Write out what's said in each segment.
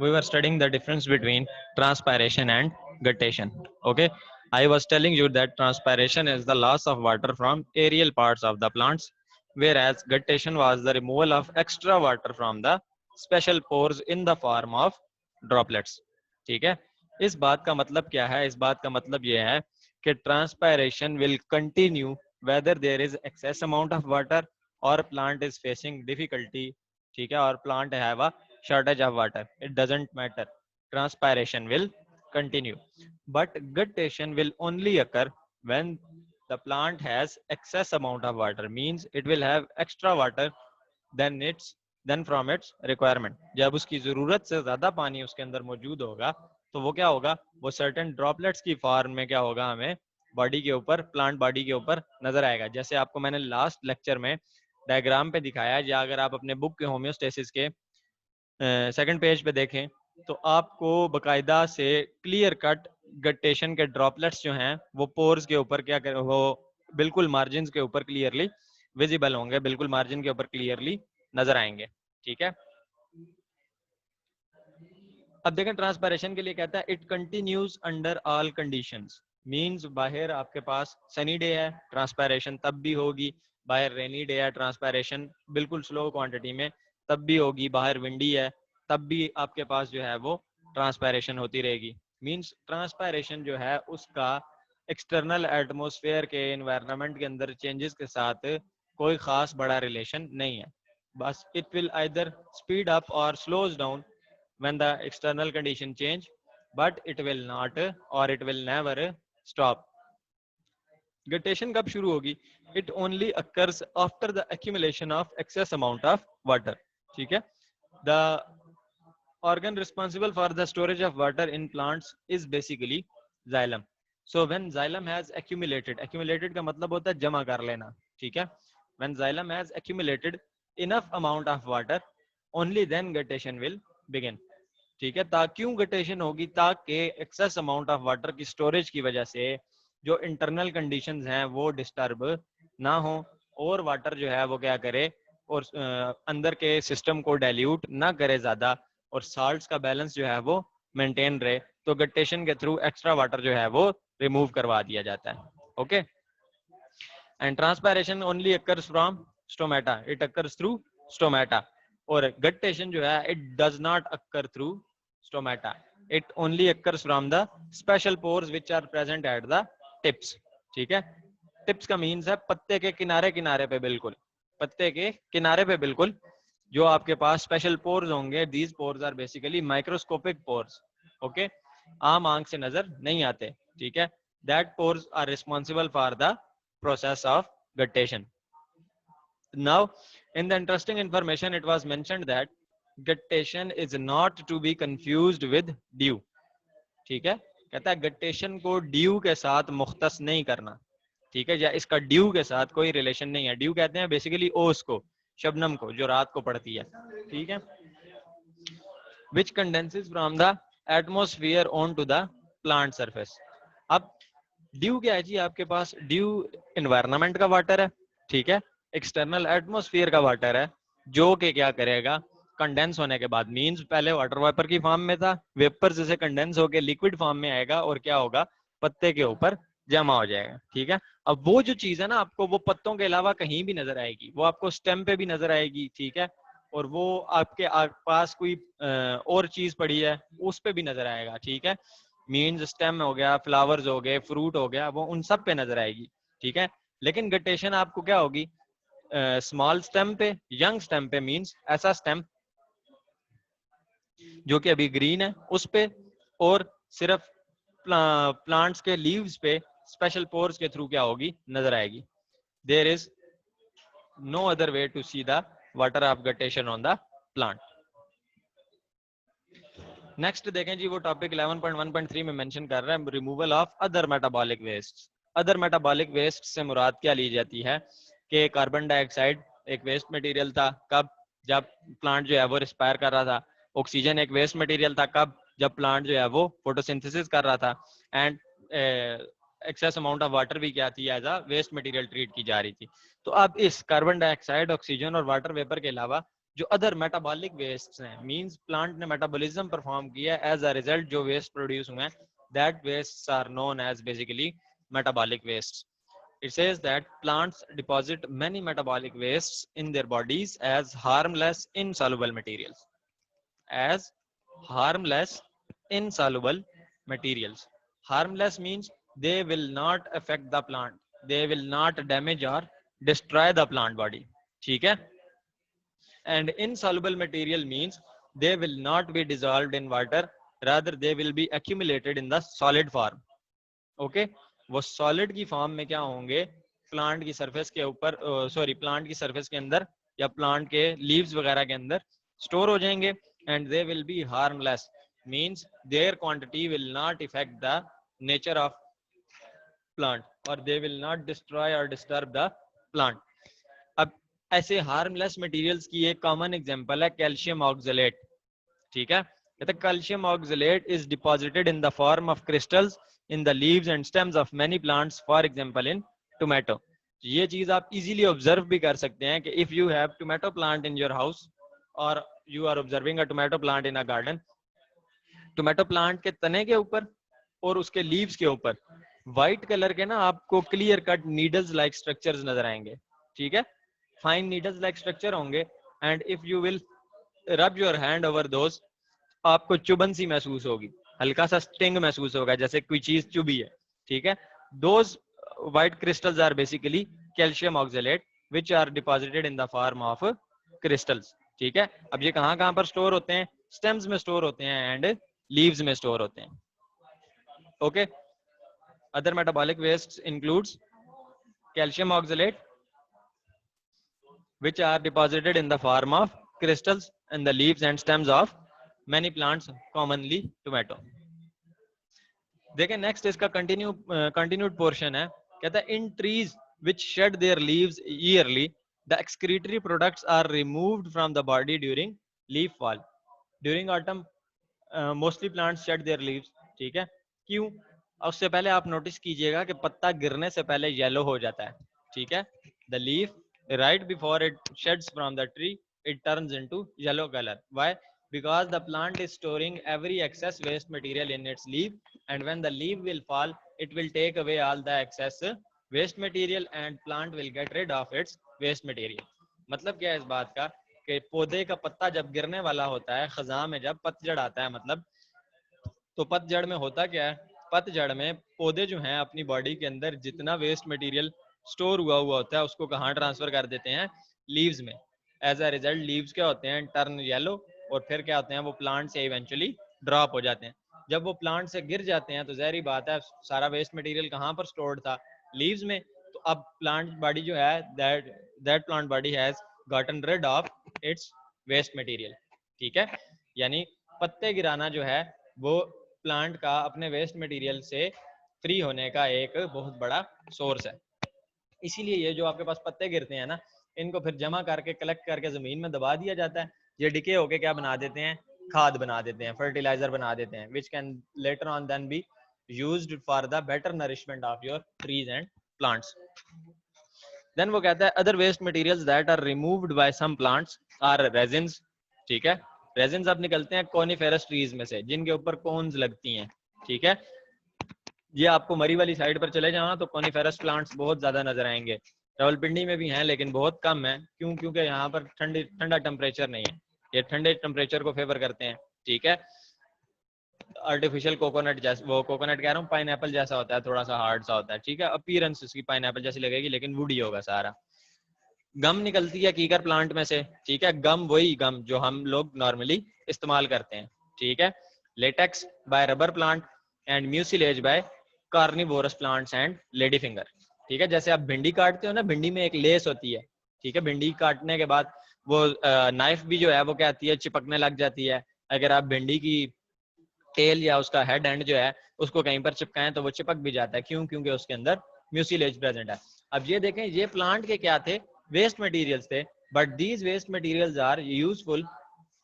we were studying the difference between transpiration and guttation. Okay, I was telling you that transpiration is the loss of water from aerial parts of the plants, whereas guttation was the removal of extra water from the special pores in the form of droplets. ठीक है, इस बात का मतलब क्या है? इस बात का मतलब यह है कि transpiration will continue whether there is excess amount of water or plant is facing difficulty. ठीक है, और plant have a shortage of water, it doesn't matter, transpiration will continue. But guttation will only occur when the plant has excess amount of water, means it will have extra water than from its requirement. जब उसकी जरूरत से ज्यादा पानी उसके अंदर मौजूद होगा तो वो क्या होगा, वो सर्टेन ड्रॉपलेट्स की फॉर्म में क्या होगा, हमें बॉडी के ऊपर, प्लांट बॉडी के ऊपर नजर आएगा। जैसे आपको मैंने लास्ट लेक्चर में डायग्राम पे दिखाया, या अगर आप अपने बुक के होम्योस्टेसिस के सेकंड पेज पे देखें तो आपको बकायदा से क्लियर कट गटेशन के ड्रॉपलेट्स जो हैं वो पोर्स के ऊपर क्या कर, वो बिल्कुल मार्जिन के ऊपर क्लियरली विजिबल होंगे, बिल्कुल मार्जिन के ऊपर क्लियरली नजर आएंगे। ठीक है, अब देखें ट्रांसपैरेशन के लिए कहता है it continues under all conditions, means बाहर आपके पास सनी डे है, ट्रांसपैरेशन तब भी होगी, बाहर रेनी डे है, ट्रांसपैरेशन बिल्कुल स्लो क्वांटिटी में तब भी होगी, बाहर विंडी है तब भी आपके पास जो है वो ट्रांसपैरेशन होती रहेगी। मींस ट्रांसपैरेशन जो है उसका एक्सटर्नल एटमॉस्फेयर के एनवायरनमेंट के अंदर चेंजेस के साथ कोई खास बड़ा रिलेशन नहीं है, बस it will either speed up और slows down when the external condition change, but it will not or it will never stop. Guttation कब शुरू होगी? It only occurs after the accumulation of excess amount of water. ठीक है, the organ responsible for the storage of water in plants is basically xylem. So when xylem has accumulated का मतलब होता है जमा कर लेना। ठीक है, when xylem has accumulated enough amount of water, only then guttation will begin. ठीक है, क्यों गटेशन होगी? ताकि एक्सेस अमाउंट ऑफ वाटर की स्टोरेज की वजह से जो इंटरनल कंडीशंस हैं वो डिस्टर्ब ना हो और वाटर जो है वो क्या करे, और अंदर के सिस्टम को डाइल्यूट ना करे ज्यादा, और साल्ट्स का बैलेंस जो है वो मेंटेन रहे, तो गटेशन के थ्रू एक्स्ट्रा वाटर जो है वो रिमूव करवा दिया जाता है। Okay, and transpiration only occurs from stomata, it occurs through stomata, और गटेशन जो है it does not occur through stomata, it only occurs from the special pores which are present at the tips. ठीक है, tips का means है पत्ते के किनारे किनारे पे, बिल्कुल पत्ते के किनारे पे बिल्कुल जो आपके पास स्पेशल पोर्स होंगे, these pores are basically microscopic pores. Okay, आम आंख से नजर नहीं आते। ठीक है, that pores are responsible for the process of guttation. Now in the interesting information it was mentioned that guttation is not to be confused with dew. ठीक है, कहता है गटेशन को ड्यू के साथ मुख्तस नहीं करना। ठीक है, या इसका ड्यू के साथ कोई रिलेशन नहीं है। ड्यू कहते हैं बेसिकली ओस को, शबनम को, जो रात को पड़ती है। ठीक है, which condenses from the atmosphere on to the plant surface. अब ड्यू क्या है जी? आपके पास ड्यू एनवायरनमेंट का वाटर है, ठीक है, एक्सटर्नल एटमोस्फियर का वाटर है, जो कि क्या करेगा, कंडेंस होने के बाद, मींस पहले वाटर वेपर की फॉर्म में था, वेपर से कंडेंस होकर लिक्विड फॉर्म में आएगा और क्या होगा, पत्ते के ऊपर जमा हो जाएगा। ठीक है, अब वो जो चीज है ना, आपको वो पत्तों के अलावा कहीं भी नजर आएगी, वो आपको स्टेम पे भी नजर आएगी। ठीक है, और वो आपके पास कोई और चीज पड़ी है उस पे भी नजर आएगा। ठीक है, मीन्स स्टेम हो गया, फ्लावर्स हो गए, फ्रूट हो गया, वो उन सब पे नजर आएगी। ठीक है, लेकिन गटेशन आपको क्या होगी, स्मॉल स्टेम पे, यंग स्टेम पे, मीन्स ऐसा स्टेम जो कि अभी ग्रीन है उस पे, और सिर्फ प्लांट्स के लीव्स पे स्पेशल पोर्स के थ्रू क्या होगी, नजर आएगी। There is no other way to see the water of guttation on the plant. Next देखें जी, वो टॉपिक 11.1.3 में मेंशन कर रहा है removal of other metabolic waste. Other metabolic waste से मुराद क्या ली जाती है कि कार्बन डाइऑक्साइड एक वेस्ट मटेरियल था, कब, जब प्लांट जो है वो रिस्पायर कर रहा था। ऑक्सीजन एक वेस्ट मटेरियल था, कब, जब प्लांट जो है वो फोटोसिंथेसिस कर रहा था। And excess amount of water भी क्या थी, as a waste material treat की जा रही थी। तो अब इस कार्बन डाइऑक्साइड, ऑक्सीजन और वाटर वेपर के अलावा जो अदर मेटाबॉलिक वेस्ट हैं, मींस प्लांट ने मेटाबॉलिज्म परफॉर्म किया, एज अ रिजल्ट जो वेस्ट प्रोड्यूस हुए हैं, that waste are known as basically metabolic waste. It says that plants deposit many metabolic wastes in their bodies as harmless insoluble materials. As harmless insoluble materials. Harmless means they will not affect the plant. They will not damage or destroy the plant body. ठीक है? And insoluble material means they will not be dissolved in water. Rather, they will be accumulated in the solid form. Okay वो solid की form में क्या होंगे, plant की surface के ऊपर, प्लांट की सरफेस के अंदर या प्लांट के लीव्स वगैरह के अंदर स्टोर हो जाएंगे. And they will be harmless, means their quantity will not effect the nature of plant और दे विल नॉट डिस्ट्रॉय और डिस्टर्ब द प्लांट. अब ऐसे हार्मलेस मटेरियल्स की एक कॉमन एग्जांपल है कैल्शियम ऑक्सलेट. ठीक है, calcium oxalate is deposited in the form of crystals in the leaves and stems of many plants, for example in tomato. ये चीज आप easily observe भी कर सकते हैं कि if you have tomato plant in your house or you are observing a tomato plant in a garden, tomato plant के तने के ऊपर और उसके leaves के ऊपर white color के ना आपको clear cut needles like structures नजर आएंगे. ठीक है, fine needles like structure होंगे. and if you will rub your hand over those, आपको चुभन सी महसूस होगी, हल्का सा स्टिंग महसूस होगा जैसे कोई चीज चुभी है. ठीक है, those white crystals are basically calcium oxalate which are deposited in the form of crystals. ठीक है, अब ये कहाँ कहाँ पर स्टोर होते हैं, स्टेम्स में स्टोर होते हैं एंड लीव्स में स्टोर होते हैं. Okay, other metabolic waste includes calcium oxalate which are deposited in the form of crystals in the leaves and stems of many plants, commonly tomato. देखें next इसका continued portion है, कहता है इन trees which shed their leaves yearly, the excretory products are removed from the body during leaf fall. During autumn, mostly plants shed their leaves. ठीक है, क्यों? उससे पहले आप नोटिस कीजिएगा कि पत्ता गिरने से पहले येलो हो जाता है. ठीक है, the leaf right before it sheds from the tree, it turns into yellow color. Why? Because the plant is storing every excess waste material in its leaf, and when the leaf will fall, it will take away all the excess waste material and plant will get rid of its waste material. मतलब क्या है इस बात का कि पौधे का पत्ता जब गिरने वाला होता है, खज़ां में जब पतझड़ आता है, मतलब तो पतझड़ में होता क्या है, पतझड़ में पौधे जो हैं अपनी बॉडी के अंदर जितना वेस्ट मटेरियल स्टोर हुआ होता है उसको कहाँ ट्रांसफर कर देते हैं, लीव्स में. एज अ रिजल्ट लीव्स क्या होते हैं, टर्न येलो, और फिर क्या होते हैं, वो प्लांट से इवेंचुअली ड्रॉप हो जाते हैं. जब वो प्लांट से गिर जाते हैं तो ज़ाहिर बात है सारा वेस्ट मटेरियल कहाँ पर स्टोर्ड था, लीव्स में. तो अब प्लांट बॉडी जो है that plant body has gotten rid of its waste material. ठीक है, यानी पत्ते गिराना जो है वो प्लांट का अपने वेस्ट मटेरियल से फ्री होने का एक बहुत बड़ा सोर्स है. इसीलिए ये जो आपके पास पत्ते गिरते हैं ना, इनको फिर जमा करके कलेक्ट करके जमीन में दबा दिया जाता है. ये डिके होके क्या बना देते हैं, खाद बना देते हैं, फर्टिलाइजर बना देते हैं, which can later on then be used for the better nourishment of your trees and plants. Then वो कहता है other waste materials that are removed by some plants are resins. ठीक है, रेजिन्स अब निकलते हैं कोनिफेरस ट्रीज में से जिनके ऊपर कोन्स लगती हैं. ठीक है, ये आपको मरी वाली साइड पर चले जाओ तो कोनिफेरस प्लांट्स बहुत ज्यादा नजर आएंगे. रावलपिंडी में भी हैं लेकिन बहुत कम है. क्यों? क्योंकि यहाँ पर ठंडा टेम्परेचर नहीं है, ये ठंडे टेम्परेचर को फेवर करते हैं. ठीक है, आर्टिफिशियल कोकोनट जैसा, वो कोकोनट कह रहा हूँ, पाइनएप्पल जैसा होता है, थोड़ा सा हार्ड सा होता है. ठीक है, अपीयरेंस उसकी पाइनएप्पल जैसी लगेगी लेकिन वुडी होगा सारा. गम निकलती है कीकर प्लांट में से. ठीक है, गम वही गम जो हम लोग नॉर्मली इस्तेमाल करते हैं. ठीक है, latex by rubber plant and mucilage by carnivorous plants and lady finger. ठीक है, जैसे आप भिंडी काटते हो ना, भिंडी में एक लेस होती है. ठीक है, भिंडी काटने के बाद वो नाइफ भी जो है वो क्या आती है, चिपकने लग जाती है. अगर आप भिंडी की टेल या उसका हेड एंड जो है उसको कहीं पर चिपकाएं तो वो चिपक भी जाता है. क्यों? क्योंकि उसके अंदर म्यूसिलेज प्रेजेंट है. अब ये देखें, ये प्लांट के क्या थे, वेस्ट मटेरियल्स थे, but these waste materials are useful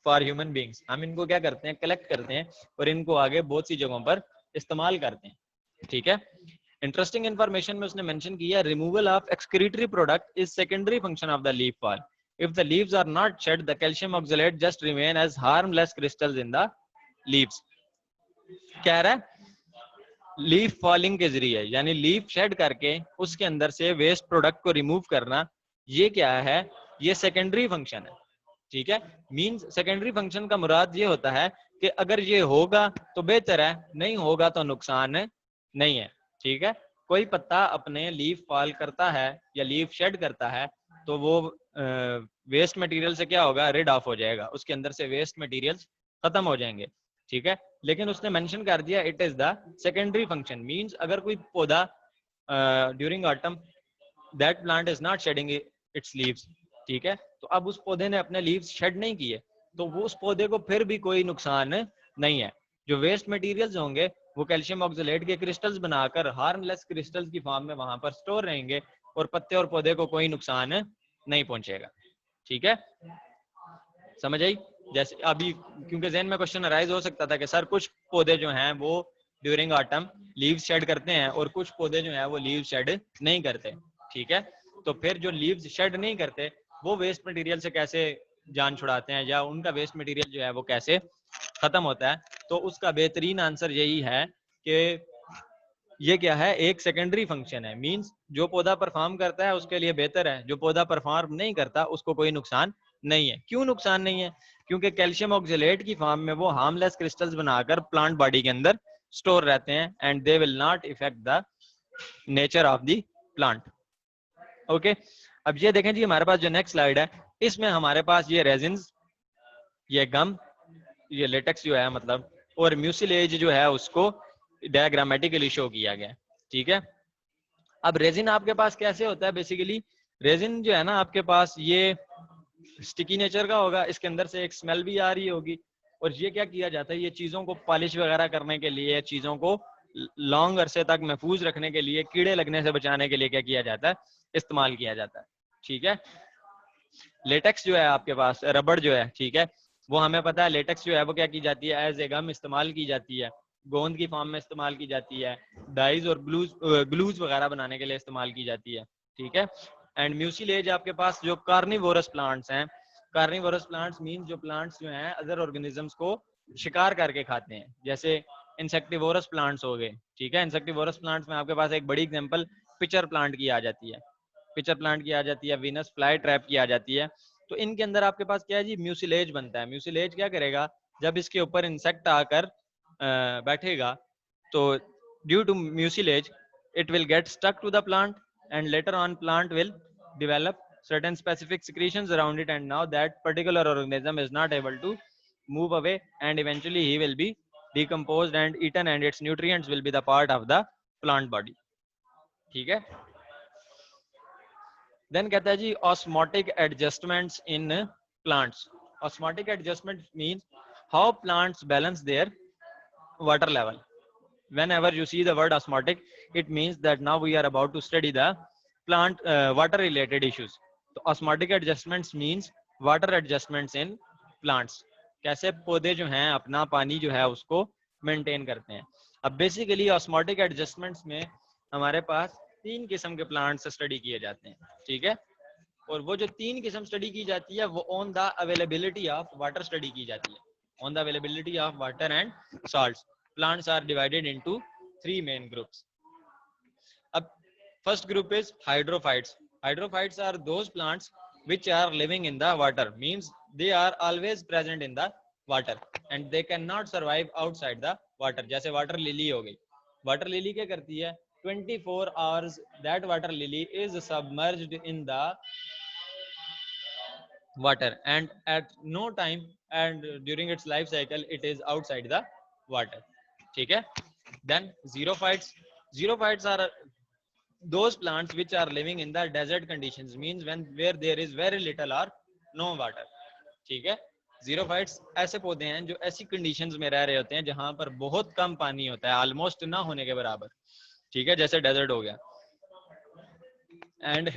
for human beings. हम इनको क्या करते हैं, कलेक्ट करते हैं और इनको आगे बहुत सी जगहों पर इस्तेमाल करते हैं. ठीक है, इंटरेस्टिंग इंफॉर्मेशन में उसने मेंशन किया removal of excretory product is secondary function of the leaf fall. If the leaves are not shed, the calcium oxalate just remain as harmless crystals in the leaves. कह रहा है leaf falling के जरिए, यानी leaf shade करके उसके अंदर से वेस्ट प्रोडक्ट को रिमूव करना, ये क्या है, ये सेकेंडरी फंक्शन है, ठीक है। मींस सेकेंडरी फंक्शन का मुराद ये होता है कि अगर ये होगा तो बेहतर है, नहीं होगा तो नुकसान नहीं है, ठीक है। कोई पत्ता अपने लीफ फॉल करता है या लीफ शेड करता है तो वो वेस्ट मटेरियल से क्या होगा, रिड ऑफ हो जाएगा, उसके अंदर से वेस्ट मटेरियल्स खत्म हो जाएंगे, ठीक है। लेकिन उसने मेंशन कर दिया it is the secondary function, means अगर कोई पौधा during autumn that plant is not shedding its leaves, ठीक है, तो अब उस पौधे ने अपने लीव्स शेड नहीं किए तो वो उस पौधे को फिर भी कोई नुकसान नहीं है। जो वेस्ट मटेरियल्स होंगे वो कैल्शियम ऑक्सलेट के क्रिस्टल्स बनाकर हार्मलेस क्रिस्टल्स की फॉर्म में वहां पर स्टोर रहेंगे और पत्ते और पौधे को कोई नुकसान नहीं पहुंचेगा, ठीक है। समझ आई? जैसे अभी क्योंकि ज़हन में क्वेश्चन अराइज हो सकता था कि सर कुछ पौधे जो हैं वो ड्यूरिंग ऑटम लीव्स शेड करते हैं और कुछ पौधे जो हैं वो लीव्स शेड नहीं करते, ठीक है। तो फिर जो लीव्स शेड नहीं करते वो वेस्ट मटेरियल से कैसे जान छुड़ाते हैं या उनका वेस्ट मटेरियल जो है वो कैसे खत्म होता है? तो उसका बेहतरीन आंसर यही है कि ये क्या है, एक सेकेंडरी फंक्शन है। मींस जो पौधा परफॉर्म करता है उसके लिए बेहतर है, जो पौधा परफॉर्म नहीं करता उसको कोई नुकसान नहीं है। क्यों नुकसान नहीं है? क्योंकि कैल्शियम ऑक्सलेट की फॉर्म में वो हार्मलेस क्रिस्टल्स बनाकर प्लांट बॉडी के अंदर स्टोर रहते हैं and they will not effect the nature of the plant. Okay, अब ये देखें जी, हमारे पास जो नेक्स्ट स्लाइड है इसमें हमारे पास ये रेजिन्स, ये गम, ये लेटेक्स जो है मतलब, और म्यूसिलेज जो है उसको डायग्रामेटिकली शो किया गया, ठीक है। अब रेजिन आपके पास कैसे होता है? बेसिकली रेजिन जो है ना आपके पास ये स्टिकी नेचर का होगा, इसके अंदर से एक स्मेल भी आ रही होगी, और ये क्या किया जाता है, ये चीजों को पॉलिश वगैरह करने के लिए, चीजों को लॉन्ग अरसे तक महफूज रखने के लिए, कीड़े लगने से बचाने के लिए क्या किया जाता है, इस्तेमाल किया जाता है, ठीक है। लेटेक्स जो है आपके पास, रबड़ जो है, ठीक है, वो हमें पता है लेटेक्स जो है वो क्या की जाती है, एज ए गम इस्तेमाल की जाती है, गोंद की फॉर्म में इस्तेमाल की जाती है, डाइज और ग्लूज वगैरह बनाने के लिए इस्तेमाल की जाती है, ठीक है। एंड म्यूसिलेज आपके पास जो कार्निवोरस प्लांट्स हैं, कार्निवोरस प्लांट्स मीन जो प्लांट्स जो हैं अदर ऑर्गेनिजम्स को शिकार करके खाते हैं, जैसे इंसेक्टिवोरस प्लांट्स हो गए, ठीक है। इंसेक्टिवोरस प्लांट्स में आपके पास एक बड़ी एग्जांपल पिचर प्लांट की आ जाती है, पिचर प्लांट की आ जाती है, वीनस फ्लाई ट्रैप की आ जाती है। तो इनके अंदर आपके पास क्या है जी, म्यूसिलेज बनता है। म्यूसिलेज क्या करेगा, जब इसके ऊपर इंसेक्ट आकर बैठेगा तो due to mucilage it will get stuck to the plant and later on plant will develop certain specific secretions around it, and now that particular organism is not able to move away and eventually he will be decomposed and eaten and its nutrients will be the part of the plant body, ठीक है। Then कहता है जी osmotic adjustments in plants. Osmotic adjustment means how plants balance their water level. Whenever you see the word osmotic, it means that now we are about to study the plant water related issues. तो osmotic adjustments means water adjustments in plants. कैसे पौधे जो हैं अपना पानी जो है उसको मेंटेन करते हैं। अब बेसिकली osmotic adjustments में हमारे पास 3 किस्म के प्लांट्स स्टडी किए जाते हैं, ठीक है। और वो जो 3 किस्म स्टडी की जाती है वो on the availability of water study की जाती है, on the availability of water and salts. Plants are divided into 3 main groups. Ab first group is hydrophytes. Hydrophytes are those plants which are living in the water, means they are always present in the water and they cannot survive outside the water. जैसे water lily हो गई, water lily क्या करती है, 24 hours that water lily is submerged in the water and at no time and during its life cycle it is outside the water, ठीक है। then xerophytes are those plants which are living in the desert conditions, means when where there is very little or no water, ठीक है। xerophytes ऐसे पौधे हैं जो ऐसी conditions में रह रहे होते हैं जहां पर बहुत कम पानी होता है, ऑलमोस्ट ना होने के बराबर, ठीक है, जैसे डेजर्ट हो गया। and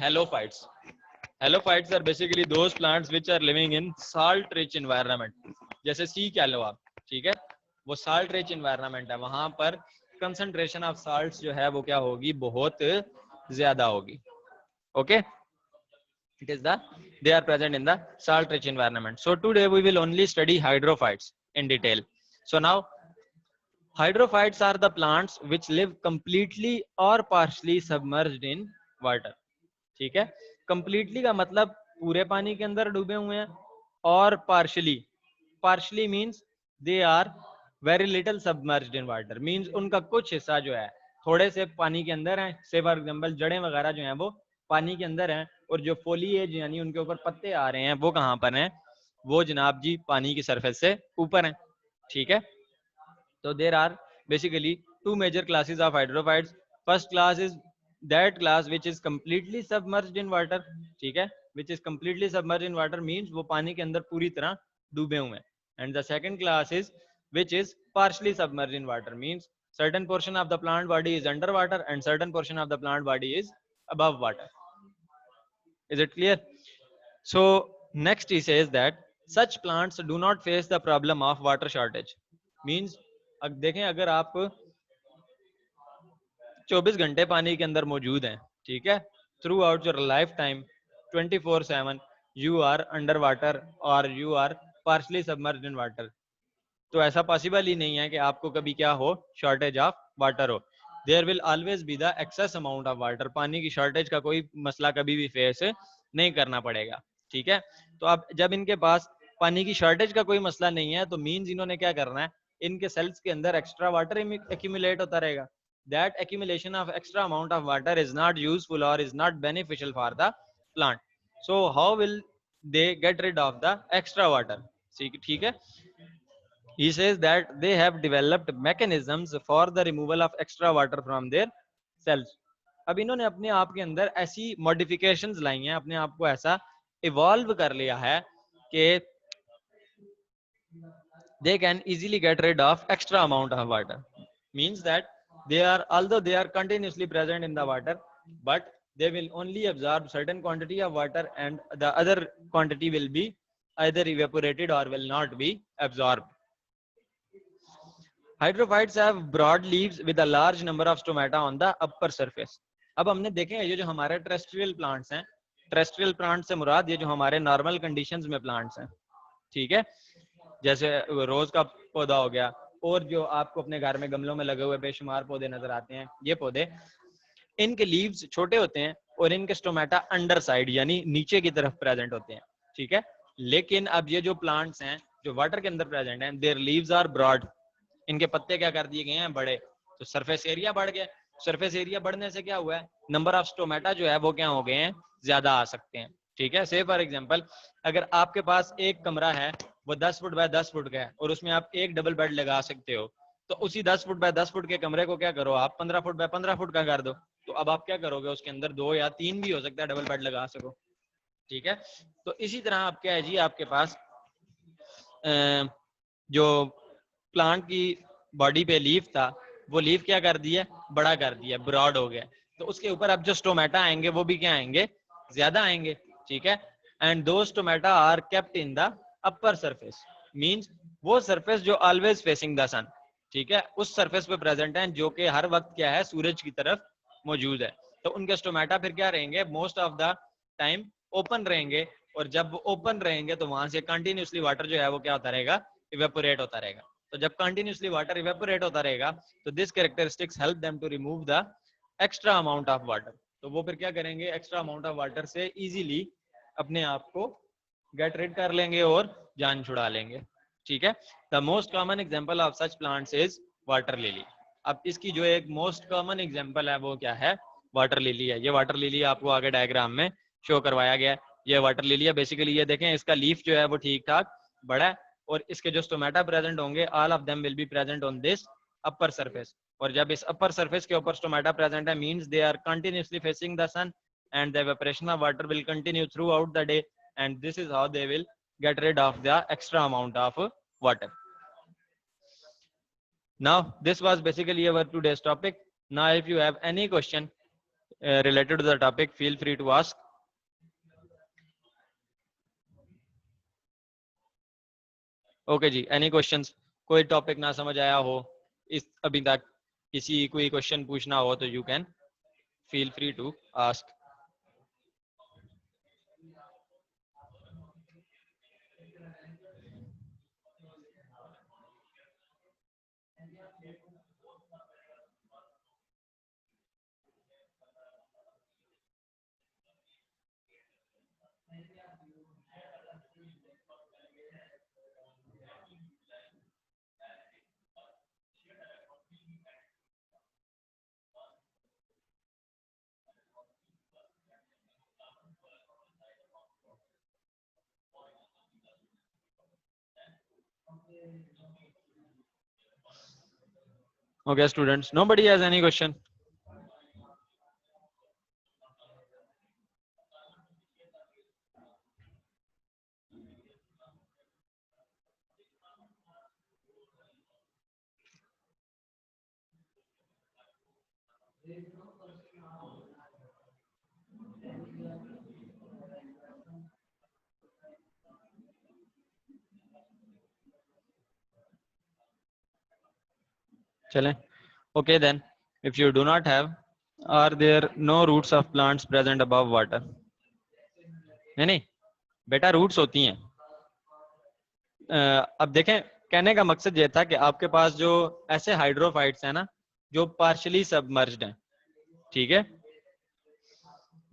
Halophytes are basically those plants which are living in salt rich environment, जैसे सी कह लो आप, ठीक है, वो salt rich environment है, वहां पर concentration of salts जो है वो क्या होगी, बहुत ज्यादा होगी, okay. it is they are present in the salt rich environment. So today we will only study hydrophytes in detail. So now hydrophytes are the plants which live completely or partially submerged in water. ठीक है, completely का मतलब पूरे पानी के अंदर डूबे हुए हैं, और partially means they are very little submerged in water, means उनका कुछ हिस्सा जो है थोड़े से पानी के अंदर है. से फॉर एग्जांपल जड़ें वगैरह जो हैं वो पानी के अंदर हैं, और जो फोलिएज यानी उनके ऊपर पत्ते आ रहे हैं वो कहाँ पर हैं, वो जनाब जी पानी की सरफेस से ऊपर हैं. ठीक है, so there are basically two major classes of hydrophytes. First class is that class which is completely submerged in water. ठीक है, which is completely submerged in water means वो पानी के अंदर पूरी तरह डूबे हुए हैं. And the second class is which is partially submerged in water, means certain portion of the plant body is underwater and certain portion of the plant body is above water. Is it clear? So next he says that such plants do not face the problem of water shortage. Means अब देखें, अगर आप 24 घंटे पानी के अंदर मौजूद हैं, ठीक है, throughout your lifetime 24/7 you are under water और you are partially submerged in water, तो ऐसा पॉसिबल ही नहीं है कि आपको कभी क्या हो, शॉर्टेज ऑफ वाटर हो. There will always be the excess amount of water. पानी की शॉर्टेज का कोई मसला कभी भी फेस नहीं करना पड़ेगा. ठीक है, तो अब जब इनके पास पानी की शॉर्टेज का कोई मसला नहीं है, तो मीन्स इन्होंने क्या करना है, इनके सेल्स के अंदर एक्स्ट्रा वाटर एक्यूमुलेट होता रहेगा. That accumulation of extra amount of water is not useful और is not beneficial for the plant. So how will they get rid of the extra water? ठीक है, he says that they have developed mechanisms for the removal of extra water from their cells. अब इन्होंने अपने आप के अंदर ऐसी modifications लाई हैं, अपने आप को ऐसा evolve कर लिया है कि they can easily get rid of extra amount of water. Means that they are, although they are continuously present in the water, but they will only absorb certain quantity of water and the other quantity will be either evaporated or will not be absorbed. Hydrophytes have broad leaves with a large number of stomata on the upper surface. अब हमने देखे हैं ये जो हमारे terrestrial plants हैं, terrestrial plant से मुराद ये जो हमारे नॉर्मल कंडीशंस में प्लांट्स हैं, ठीक है, जैसे रोज का पौधा हो गया, और जो आपको अपने घर में गमलों में लगे हुए बेशुमार पौधे नजर आते हैं, ये पौधे, इनके लीव्स छोटे होते हैं और इनके स्टोमेटा अंडर साइड यानी नीचे की तरफ प्रेजेंट होते हैं. ठीक है, लेकिन अब ये जो प्लांट्स हैं जो वाटर के अंदर प्रेजेंट हैं, देयर लीव्स आर ब्रॉड. इनके पत्ते क्या कर दिए गए हैं, बड़े, तो सरफेस एरिया बढ़ गया. सरफेस एरिया बढ़ने से क्या हुआ है, नंबर ऑफ स्टोमेटा जो है वो क्या हो गए हैं, ज्यादा आ सकते हैं. ठीक है, से फॉर एग्जांपल अगर आपके पास एक कमरा है वो 10 फुट बाय 10 फुट का है और उसमें आप एक डबल बेड लगा सकते हो, तो उसी 10 फुट बाय 10 फुट के कमरे को क्या करो आप 15 फुट बाय 15 फुट का कर दो. तो अब आप क्या करोगे, उसके अंदर 2 या 3 भी हो सकता है डबल बेड लगा सको. ठीक है, तो इसी तरह आप क्या है जी, आपके पास जो प्लांट की बॉडी पे लीफ था, वो लीफ क्या कर दिया, बड़ा कर दिया, ब्रॉड हो गया, तो उसके ऊपर अब जो स्टोमेटा आएंगे वो भी क्या आएंगे, ज्यादा आएंगे. ठीक है, एंड दो stomata are kept in the upper surface. Means वो सरफेस जो ऑलवेज फेसिंग द सन, ठीक है, उस सरफेस पे प्रेजेंट है जो कि हर वक्त क्या है, सूरज की तरफ मौजूद है. तो उनके स्टोमेटा फिर क्या रहेंगे, most of the time open रहेंगे, और जब वो ओपन रहेंगे तो वहां से कंटिन्यूसली वाटर जो है वो क्या होता रहेगा, इवेपोरेट होता रहेगा. तो जब कंटिन्यूसली वाटर इवेपोरेट होता रहेगा तो this characteristics help them to remove the extra amount of water. तो वो फिर क्या करेंगे, एक्स्ट्रा अमाउंट ऑफ वाटर से इजीली अपने आप को गेट रिड कर लेंगे और जान छुड़ा लेंगे. ठीक है, the most common example of such plants is water lily. अब इसकी जो एक मोस्ट कॉमन एग्जांपल है वो क्या है, वाटर लिली है. ये वाटर लिली आपको आगे डायग्राम में शो करवाया गया है. ये वाटर लिली है. बेसिकली ये देखें, इसका लीफ जो है वो ठीक ठाक बड़ा है, और इसके जो स्टोमेटा प्रेजेंट होंगे all of them will be present on this upper surface. और जब इस अपर सरफेस के ऊपर स्टोमेटा प्रेजेंट है, means they are continuously facing the sun and the evaporation of water will continue throughout the day, and this is how they will get rid of the extra amount of water. Now this was basically our today's topic. Now if you have any question related to the topic, feel free to ask. Okay जी, any questions? कोई topic ना समझ आया हो इस अभी तक, किसी कोई क्वेश्चन पूछना हो तो you can feel free to ask. Okay, students, nobody has any question? चलें. Okay then, if you do not have, are there no roots of plants present above water? नहीं, बेटा रूट्स होती हैं. अब देखें, कहने का मकसद ये था कि आपके पास जो ऐसे हाइड्रोफाइट्स हैं ना, जो पार्शली सबमर्ज्ड हैं, ठीक है,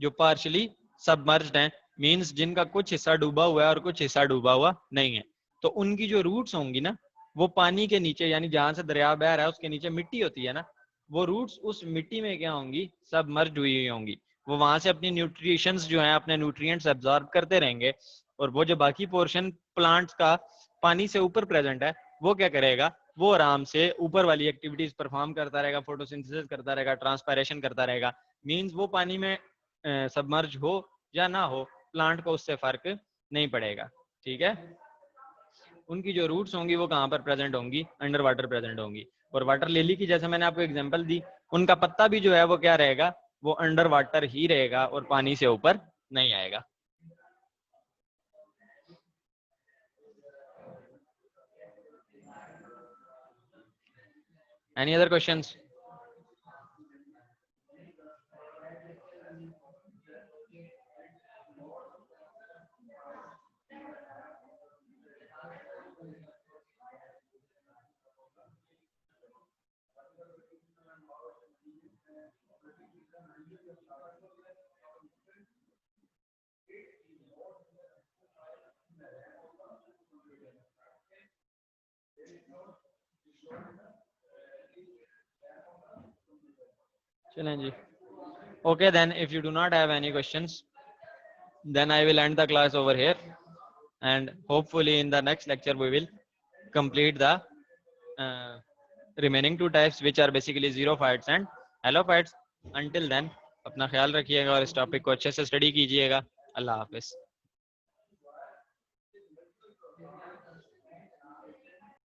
जो पार्शली सबमर्ज्ड हैं, मींस जिनका कुछ हिस्सा डूबा हुआ है और कुछ हिस्सा डूबा हुआ नहीं है, तो उनकी जो रूट्स होंगी ना, वो पानी के नीचे, यानी जहां से दरिया बह रहा है उसके नीचे मिट्टी होती है ना, वो रूट्स उस मिट्टी में क्या होंगी, सबमर्ज्ड हुई होंगी. वो वहां से अपनी न्यूट्रिशंस जो हैं, अपने न्यूट्रिएंट्स एब्जॉर्ब करते रहेंगे, और वो जो बाकी पोर्शन प्लांट्स का पानी से ऊपर प्रेजेंट है, वो क्या करेगा, वो आराम से ऊपर वाली एक्टिविटीज परफॉर्म करता रहेगा, फोटोसिंथेसिस करता रहेगा, ट्रांसपायरेशन करता रहेगा. मींस वो पानी में सबमर्ज हो या ना हो, प्लांट को उससे फर्क नहीं पड़ेगा. ठीक है. उनकी जो रूट्स होंगी वो कहाँ पर प्रेजेंट होंगी, अंडर वाटर प्रेजेंट होंगी. और वाटर लिली की जैसे मैंने आपको एग्जांपल दी, उनका पत्ता भी जो है वो क्या रहेगा, वो अंडर वाटर ही रहेगा और पानी से ऊपर नहीं आएगा. Any other questions? चलें जी. Okay then, if you do not have any questions, then I will end the class over here, and hopefully in the next lecture we will complete the remaining two types, which are basically xerophytes and halophytes. Until then, अपना ख्याल रखिएगा और इस topic को अच्छे से study कीजिएगा. अल्लाह हाफिज.